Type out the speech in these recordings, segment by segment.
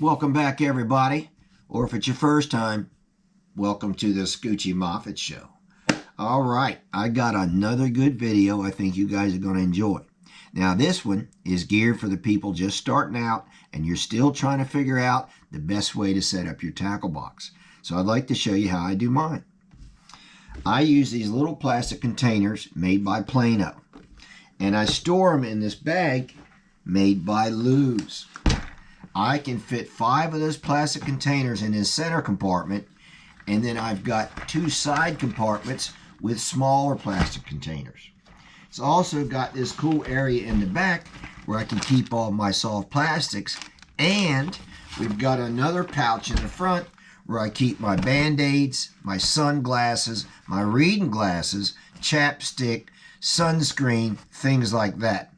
Welcome back, everybody. Or if it's your first time, welcome to the Scoochie Moffit Show. All right, I got another good video I think you guys are going to enjoy. Now, this one is geared for the people just starting out and you're still trying to figure out the best way to set up your tackle box. So I'd like to show you how I do mine. I use these little plastic containers made by Plano, and I store them in this bag made by Lew's. I can fit 5 of those plastic containers in this center compartment, and then I've got 2 side compartments with smaller plastic containers. It's also got this cool area in the back where I can keep all my soft plastics, and we've got another pouch in the front where I keep my Band-Aids, my sunglasses, my reading glasses, chapstick, sunscreen, things like that.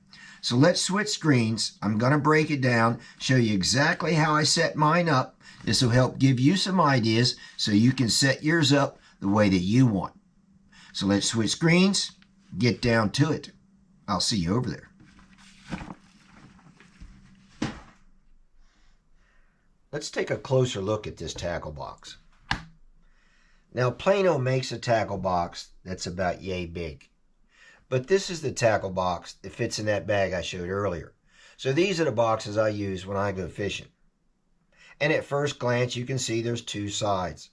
So let's switch screens. I'm going to break it down, show you exactly how I set mine up. This will help give you some ideas so you can set yours up the way that you want. So let's switch screens, get down to it. I'll see you over there. Let's take a closer look at this tackle box. Now, Plano makes a tackle box that's about yay big. But this is the tackle box that fits in that bag I showed earlier. So these are the boxes I use when I go fishing. And at first glance, you can see there's 2 sides.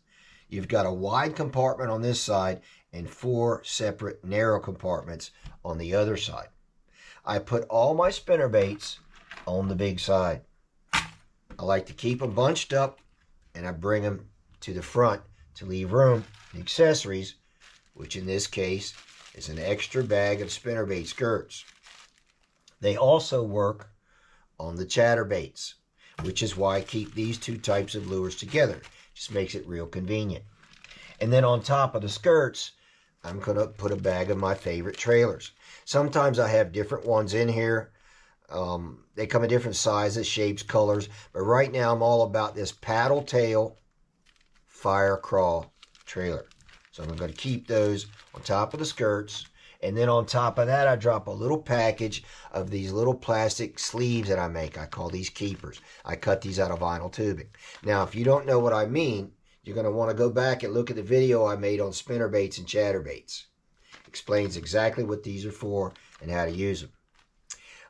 You've got a wide compartment on this side and 4 separate narrow compartments on the other side. I put all my spinnerbaits on the big side. I like to keep them bunched up, and I bring them to the front to leave room for accessories, which in this case is an extra bag of spinnerbait skirts. They also work on the chatterbaits, which is why I keep these 2 types of lures together. Just makes it real convenient. And then on top of the skirts, I'm going to put a bag of my favorite trailers. Sometimes I have different ones in here. They come in different sizes, shapes, colors. But right now I'm all about this paddle tail fire crawl trailer. So I'm going to keep those on top of the skirts. And then on top of that, I drop a little package of these little plastic sleeves that I make. I call these keepers. I cut these out of vinyl tubing. Now, if you don't know what I mean, you're going to want to go back and look at the video I made on spinnerbaits and chatterbaits. Explains exactly what these are for and how to use them.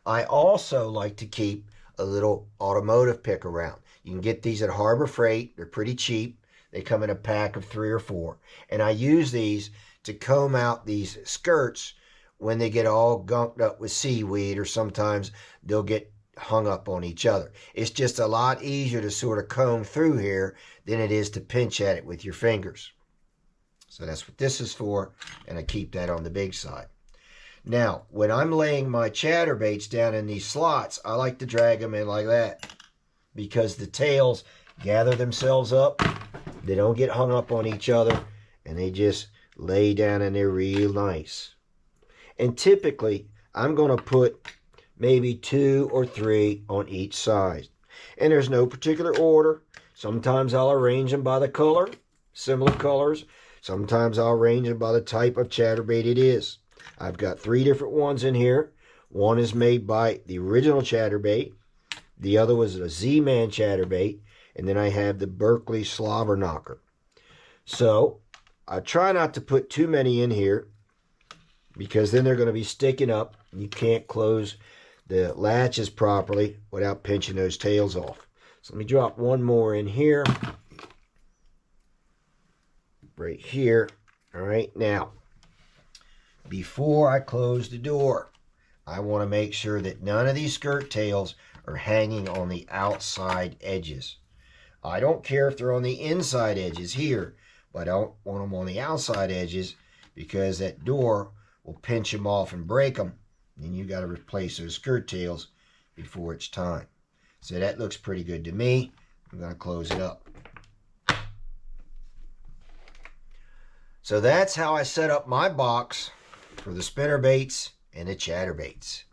I also like to keep a little automotive pick around. You can get these at Harbor Freight. They're pretty cheap. They come in a pack of 3 or 4. And I use these to comb out these skirts when they get all gunked up with seaweed, or sometimes they'll get hung up on each other. It's just a lot easier to sort of comb through here than it is to pinch at it with your fingers. So that's what this is for, and I keep that on the big side. Now, when I'm laying my chatterbaits down in these slots, I like to drag them in like that, because the tails gather themselves up, they don't get hung up on each other, and they just lay down in there real nice. And typically, I'm going to put maybe 2 or 3 on each side. And there's no particular order. Sometimes I'll arrange them by the color, similar colors. Sometimes I'll arrange them by the type of chatterbait it is. I've got 3 different ones in here. One is made by the original Chatterbait. The other was a Z-Man Chatterbait. And then I have the Berkeley Slobber Knocker. So I try not to put too many in here, because then they're going to be sticking up. You can't close the latches properly without pinching those tails off. So let me drop one more in here. Right here. All right, now, before I close the door, I want to make sure that none of these skirt tails are hanging on the outside edges. I don't care if they're on the inside edges here, but I don't want them on the outside edges, because that door will pinch them off and break them. Then you got to replace those skirt tails before it's time. So that looks pretty good to me. I'm going to close it up. So that's how I set up my box for the spinnerbaits and the chatterbaits.